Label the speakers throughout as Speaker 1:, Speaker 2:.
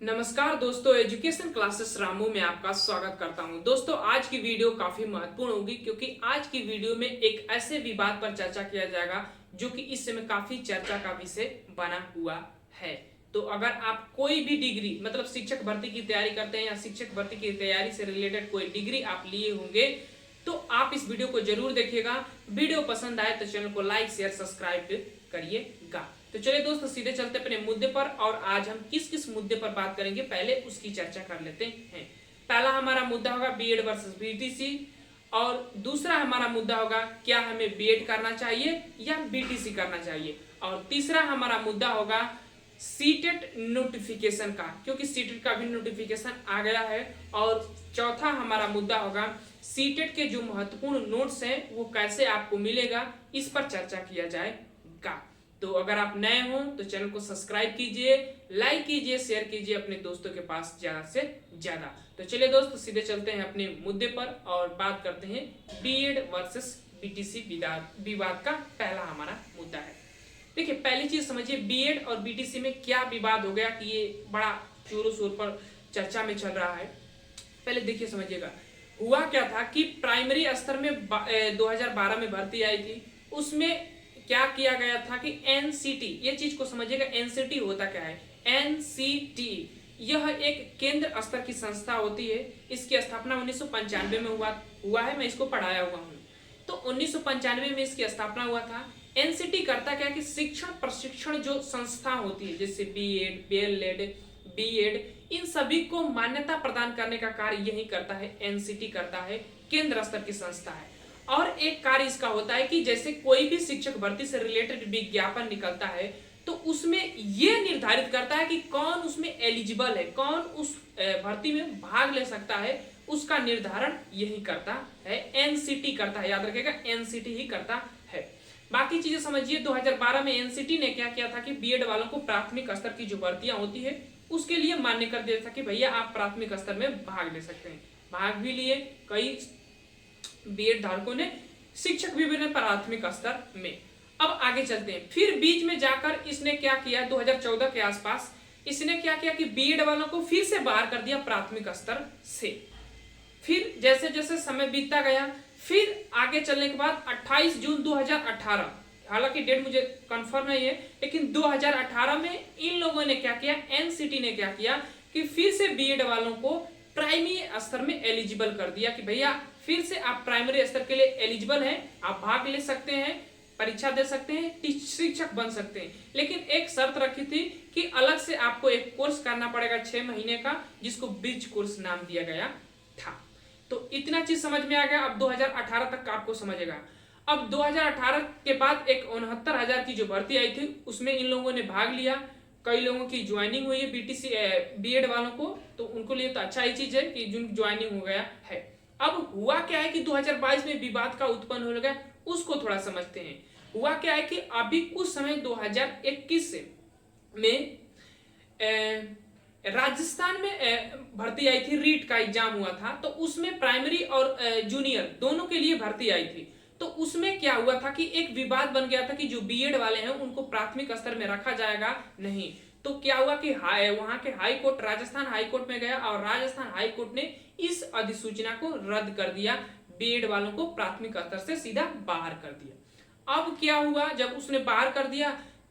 Speaker 1: नमस्कार दोस्तों, education classes Ramu में आपका स्वागत करता हूं। दोस्तों, आज की वीडियो काफी महत्वपूर्ण होगी क्योंकि आज की वीडियो में एक ऐसे विवाद पर चर्चा किया जाएगा जो कि इस समय काफी चर्चा का विषय बना हुआ है। तो अगर आप कोई भी डिग्री मतलब शिक्षक भर्ती की तैयारी करते हैं या शिक्षक भर्ती की तैयारी से रिलेटेड कोई डिग्री आप लिए होंगे तो आप इस वीडियो को जरूर देखिएगा। वीडियो पसंद आए तो चैनल को लाइक शेयर सब्सक्राइब करिएगा। तो चलिए दोस्तों, सीधे चलते अपने मुद्दे पर और आज हम किस किस मुद्दे पर बात करेंगे पहले उसकी चर्चा कर लेते हैं। पहला हमारा मुद्दा होगा बीएड वर्सेस बीटीसी और दूसरा हमारा मुद्दा होगा क्या हमें बीएड करना चाहिए या बीटीसी करना चाहिए और तीसरा हमारा मुद्दा होगा सीटेट नोटिफिकेशन का, क्योंकि सीटेट का भी नोटिफिकेशन आ गया है। और चौथा हमारा मुद्दा होगा सीटेट के जो महत्वपूर्ण नोट्स हैं वो कैसे आपको मिलेगा, इस पर चर्चा किया जाएगा। तो अगर आप नए हो तो चैनल को सब्सक्राइब कीजिए, लाइक कीजिए, शेयर कीजिए अपने दोस्तों के पास ज्यादा से ज्यादा। तो चलिए दोस्तों, सीधे चलते हैं अपने मुद्दे पर और बात करते हैं बीएड वर्सेस बीटीसी विवाद का। पहला हमारा मुद्दा है, देखिए पहली चीज समझिए बीएड और बीटीसी में क्या विवाद हो गया कि ये बड़ा जोरों शोर पर चर्चा में चल रहा है। पहले देखिए समझिएगा हुआ क्या था कि प्राइमरी स्तर में 2012 में भर्ती आई थी। उसमें क्या किया गया था कि एनसीटी, ये चीज को समझिएगा एनसीटी होता क्या है। एनसीटी यह एक केंद्र स्तर की संस्था होती है। इसकी स्थापना 1995 में हुआ है। मैं इसको पढ़ाया हुआ हूँ। तो 1995 में इसकी स्थापना हुआ था। एनसीटी करता क्या कि शिक्षण प्रशिक्षण जो संस्था होती है जैसे बीएड, बीएलएड, बीएड, इन सभी को मान्यता प्रदान करने का कार्य यही करता है। एनसीटी करता है, केंद्र स्तर की संस्था है। और एक कार्य इसका होता है कि जैसे कोई भी शिक्षक भर्ती से रिलेटेड विज्ञापन निकलता है तो उसमें यह निर्धारित करता है कि कौन उसमें एलिजिबल है, कौन उस भर्ती में भाग ले सकता है, उसका निर्धारण यही करता है। एनसीटी करता है, याद रखिएगा एनसीटी ही करता है। बाकी चीजें समझिए 2012 में एनसीटी ने क्या किया था कि बीएड वालों को प्राथमिक स्तर की जो भर्तियां होती है उसके लिए मान्य कर दिया था कि भैया आप प्राथमिक स्तर में भाग ले सकते हैं। भाग भी लिए कई बीएड धारकों ने, शिक्षक भी बने प्राथमिक स्तर में। अब आगे चलते हैं। फिर बीच में जाकर इसने क्या किया, 2014 के आसपास इसने क्या किया कि बीएड वालों को फिर से बाहर कर दिया प्राथमिक स्तर से। फिर जैसे जैसे समय बीतता गया, फिर आगे चलने के बाद 28 जून 2018, हालांकि डेट मुझे कंफर्म नहीं है, लेकिन 2018 में इन लोगों ने क्या किया, एनसीटी ने क्या किया कि फिर से बीएड वालों को प्राइमरी स्तर में एलिजिबल कर दिया कि भैया फिर से आप प्राइमरी स्तर के लिए एलिजिबल हैं, आप भाग ले सकते हैं, परीक्षा दे सकते हैं, शिक्षक बन सकते हैं। लेकिन एक शर्त रखी थी कि अलग से आपको एक कोर्स करना पड़ेगा 6 महीने का, जिसको ब्रिज कोर्स नाम दिया गया था। तो इतना चीज समझ में आ गया। अब 2018 तक आपको समझेगा। अब 2018 के बाद एक 69,000 की जो भर्ती आई थी उसमें इन लोगों ने भाग लिया। कई लोगों की ज्वाइनिंग हुई है बीटीसी बीएड वालों को, तो उनको लिए तो अच्छा ही चीज है कि जिन ज्वाइनिंग हो गया है। अब हुआ क्या है कि 2022 में विवाद का उत्पन्न हो गया, उसको थोड़ा समझते हैं। हुआ क्या है कि अभी कुछ समय 2021 में राजस्थान में भर्ती आई थी, रीट का एग्जाम हुआ था। तो उसमें प्राइमरी और जूनियर दोनों के लिए भर्ती आई थी। तो उसमें क्या हुआ था कि एक विवाद बन गया था कि जो बीएड वाले हैं उनको प्राथमिक स्तर में रखा जाएगा नहीं। तो क्या हुआ कि वहां के high court, Rajasthan high court में गया और राजस्थान हाई कोर्ट ने इस अधिसूचना को रद्द कर दिया, बीएड वालों को प्राथमिक स्तर से सीधा बाहर कर दिया। अब क्या हुआ, जब उसने बाहर कर दिया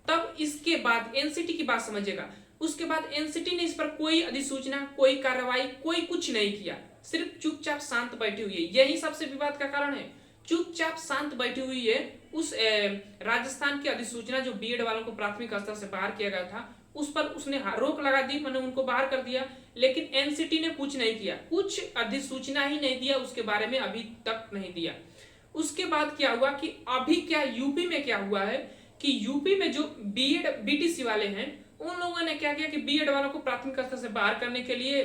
Speaker 1: तब इसके बाद एनसीटी की बात समझिएगा, उसके बाद एनसीटी ने इस पर कोई अधिसूचना, कोई कार्रवाई, कोई कुछ नहीं किया, सिर्फ चुपचाप शांत बैठी हुई है। यही सबसे विवाद का कारण है, चुपचाप शांत बैठी हुई है। उस राजस्थान की अधिसूचना जो बीएड वालों को प्राथमिक स्तर से बाहर किया गया था उस पर उसने रोक लगा दी, मैंने उनको बाहर कर दिया। लेकिन एनसीटी ने कुछ नहीं किया, कुछ अधिसूचना ही नहीं दिया, उसके बारे में अभी तक नहीं दिया। उसके बाद क्या हुआ कि अभी क्या यूपी में क्या हुआ है कि यूपी में जो बीएड बीटीसी वाले हैं उन लोगों ने क्या किया कि बीएड वालों को प्राथमिक स्तर से बाहर करने के लिए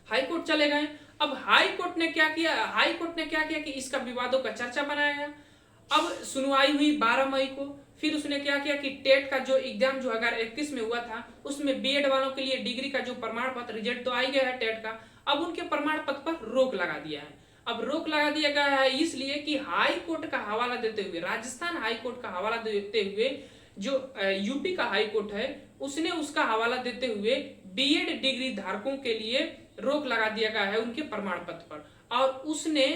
Speaker 1: हाई कोर्ट चले गए। अब हाई कोर्ट ने क्या किया कि इसका विवादों का चर्चा बनाया गया। अब सुनवाई हुई 12 मई को। फिर उसने क्या किया कि टेट का जो एग्जाम जो 2021 में हुआ था उसमें बीएड वालों के लिए डिग्री का जो प्रमाण पत्र, रिजल्ट तो आ ही गया है टेट का, अब उनके प्रमाण पत्र पर रोक लगा दिया है। अब रोक लगा दिया गया है इसलिए कि हाई कोर्ट का हवाला देते हुए, राजस्थान हाई कोर्ट का हवाला देते हुए जो यूपी का हाई कोर्ट है उसने उसका हवाला देते हुए बीएड डिग्री धारकों के लिए रोक लगा दिया गया है उनके प्रमाण पत्र पर। और उसने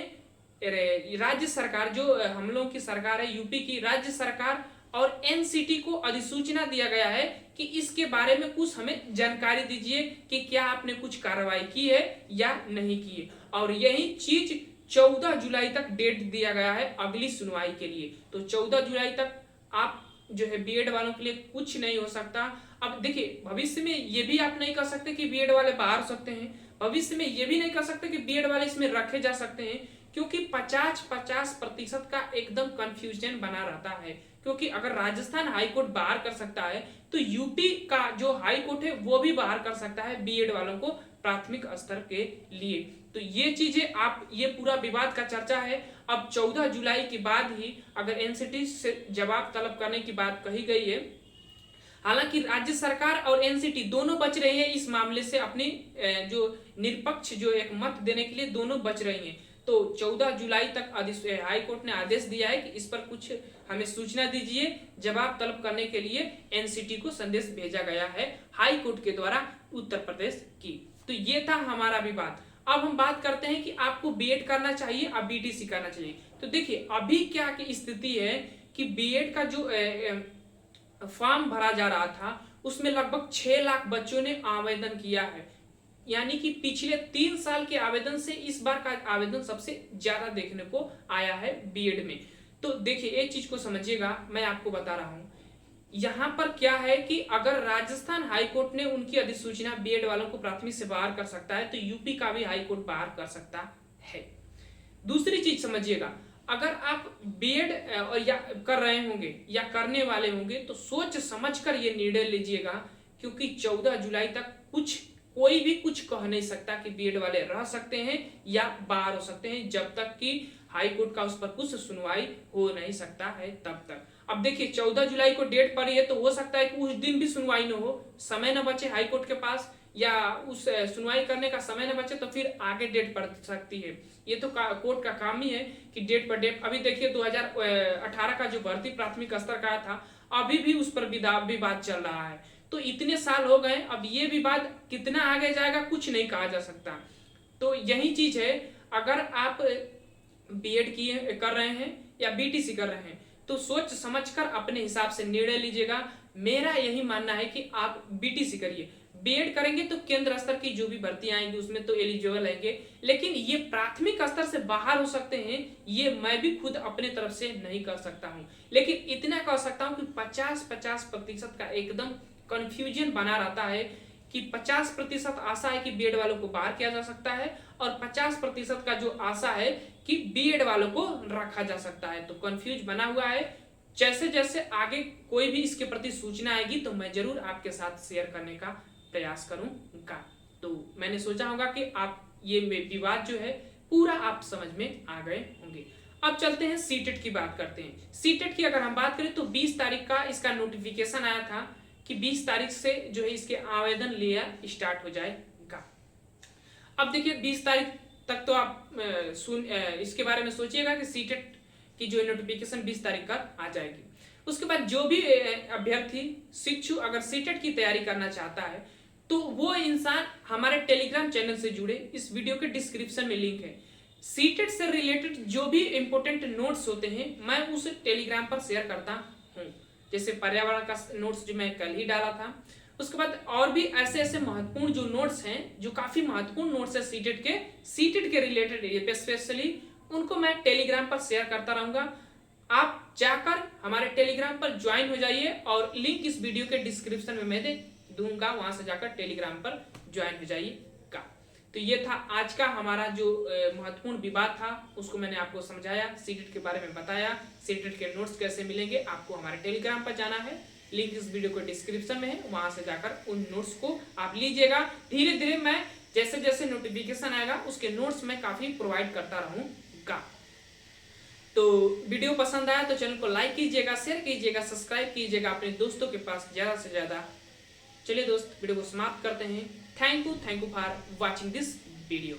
Speaker 1: राज्य सरकार, जो हम लोगों की सरकार है यूपी की राज्य सरकार और एनसीटी को अधिसूचना दिया गया है कि इसके बारे में कुछ हमें जानकारी दीजिए कि क्या आपने कुछ कार्रवाई की है या नहीं की है। और यही चीज 14 जुलाई तक डेट दिया गया है अगली सुनवाई के लिए। तो 14 जुलाई तक आप जो है बीएड वालों के लिए कुछ नहीं हो सकता। अब देखिए, भविष्य में ये भी आप नहीं कर सकते कि बीएड वाले बाहर हो सकते हैं, भविष्य में ये भी नहीं कर सकते कि बीएड वाले इसमें रखे जा सकते हैं, क्योंकि 50-50% का एकदम कंफ्यूजन बना रहता है। क्योंकि अगर राजस्थान हाईकोर्ट बाहर कर सकता है तो यूपी का जो हाईकोर्ट है वो भी बाहर कर सकता है बीएड वालों को प्राथमिक स्तर के लिए। तो ये चीजें ये पूरा विवाद का चर्चा है। अब 14 जुलाई के बाद ही अगर एनसीटी से जवाब तलब करने की बात कही गई है। हालांकि राज्य सरकार और एनसीटी दोनों बच रही है इस मामले से, अपनी जो निष्पक्ष जो एक मत देने के लिए दोनों बच रही हैं। तो 14 जुलाई तक हाई कोर्ट ने आदेश दिया है कि इस पर कुछ हमें सूचना दीजिए। जवाब तलब करने के लिए एनसीटी को संदेश भेजा गया है हाई कोर्ट के द्वारा उत्तर प्रदेश की। तो ये था हमारा विवाद। अब हम बात करते हैं कि आपको बीएड करना चाहिए या बीटीसी करना चाहिए। तो देखिए, अभी क्या की स्थिति है कि बीएड का जो फॉर्म भरा जा रहा था उसमें लगभग 6 लाख बच्चों ने आवेदन किया है। यानी कि पिछले 3 साल के आवेदन से इस बार का आवेदन सबसे ज्यादा देखने को आया है बीएड में। तो देखिए, एक चीज को समझिएगा, मैं आपको बता रहा हूं यहां पर क्या है कि अगर राजस्थान हाईकोर्ट ने उनकी अधिसूचना बीएड वालों को प्राथमिक से बाहर कर सकता है तो यूपी का भी हाईकोर्ट बाहर कर सकता है। दूसरी चीज समझिएगा, अगर आप बीएड या कर रहे होंगे या करने वाले होंगे तो सोच समझकर ये निर्णय लीजिएगा, क्योंकि 14 जुलाई तक कोई भी कुछ कह नहीं सकता कि बीएड वाले रह सकते हैं या बाहर हो सकते हैं, जब तक कि हाई कोर्ट का उस पर कुछ सुनवाई हो नहीं सकता है तब तक। अब देखिए, 14 जुलाई को डेट पड़ी है तो हो सकता है कि उस दिन भी सुनवाई न हो, समय न बचे हाई कोर्ट के पास, या उस सुनवाई करने का समय न बचे तो फिर आगे डेट पड़ सकती है। ये तो कोर्ट का काम ही है कि डेट पर डेट। अभी देखिए 2018 का जो भर्ती प्राथमिक स्तर का था, अभी भी उस पर विवाद चल रहा है। तो इतने साल हो गए, अब ये विवाद कितना आगे जाएगा कुछ नहीं कहा जा सकता। तो यही चीज है, अगर आप बीएड कर रहे हैं या बीटीसी कर रहे हैं तो सोच समझकर अपने हिसाब से निर्णय लीजिएगा। मेरा यही मानना है कि आप बीटीसी करिए। बीएड करेंगे तो केंद्र स्तर की जो भी भर्तियां आएंगी उसमें तो एलिजिबल आएंगे, लेकिन ये प्राथमिक स्तर से बाहर हो सकते हैं, ये मैं भी खुद अपने तरफ से नहीं कर सकता हूं। लेकिन इतना कह सकता हूं कि 50-50% का एकदम कंफ्यूजन बना रहता है कि 50% आशा है कि बीएड वालों को बाहर किया जा सकता है और 50% का जो आशा है कि बीएड वालों को रखा जा सकता है। तो कंफ्यूज बना हुआ है। जैसे जैसे आगे कोई भी इसके प्रति सूचना आएगी तो मैं जरूर आपके साथ शेयर करने का प्रयास करूंगा। तो मैंने सोचा होगा कि आप ये विवाद जो है पूरा आप समझ में आ गए होंगे। अब चलते हैं सीटेट की बात करते हैं। सीटेट की अगर हम बात करें तो 20 तारीख का इसका नोटिफिकेशन आया था कि 20 तारीख से जो है इसके आवेदन लिया स्टार्ट हो जाएगा। अब देखिए 20 तारीख तक तो आप इसके बारे में सोचिएगा कि सीटेट की जो नोटिफिकेशन 20 तारीख का आ जाएगी। उसके बाद जो भी अभ्यर्थी शिक्षु अगर सीटेट की तैयारी करना चाहता है तो वो इंसान हमारे टेलीग्राम चैनल से जुड़े, इस वीडियो के डिस्क्रिप्शन में लिंक है। सीटेट से रिलेटेड जो भी इंपॉर्टेंट नोट्स होते हैं मैं उस टेलीग्राम पर शेयर करता हूँ। जैसे पर्यावरण का नोट्स जो मैं कल ही डाला था, उसके बाद और भी ऐसे ऐसे महत्वपूर्ण जो नोट्स हैं, जो काफी महत्वपूर्ण नोट्स है सीटेट के रिलेटेड स्पेशली, उनको मैं टेलीग्राम पर शेयर करता रहूंगा। आप जाकर हमारे टेलीग्राम पर ज्वाइन हो जाइए और लिंक इस वीडियो के डिस्क्रिप्शन में मैं दे दूंगा, वहां से जाकर टेलीग्राम पर ज्वाइन हो जाइएगा। तो ये था आज का हमारा जो महत्वपूर्ण विवाद था, उसको मैंने आपको समझाया, सीटेट के बारे में बताया। सीटेट के नोट्स कैसे मिलेंगे आपको हमारे टेलीग्राम पर जाना है, लिंक इस वीडियो को डिस्क्रिप्शन में है, वहां से जाकर उन नोट्स को आप लीजिएगा। धीरे धीरे मैं जैसे जैसे नोटिफिकेशन आएगा उसके नोट्स मैं काफी प्रोवाइड करता रहूंगा। तो वीडियो पसंद आया तो चैनल को लाइक कीजिएगा, शेयर कीजिएगा, सब्सक्राइब कीजिएगा अपने दोस्तों के पास ज्यादा से ज्यादा। चलिए दोस्त, वीडियो को समाप्त करते हैं। Thank you for watching this video.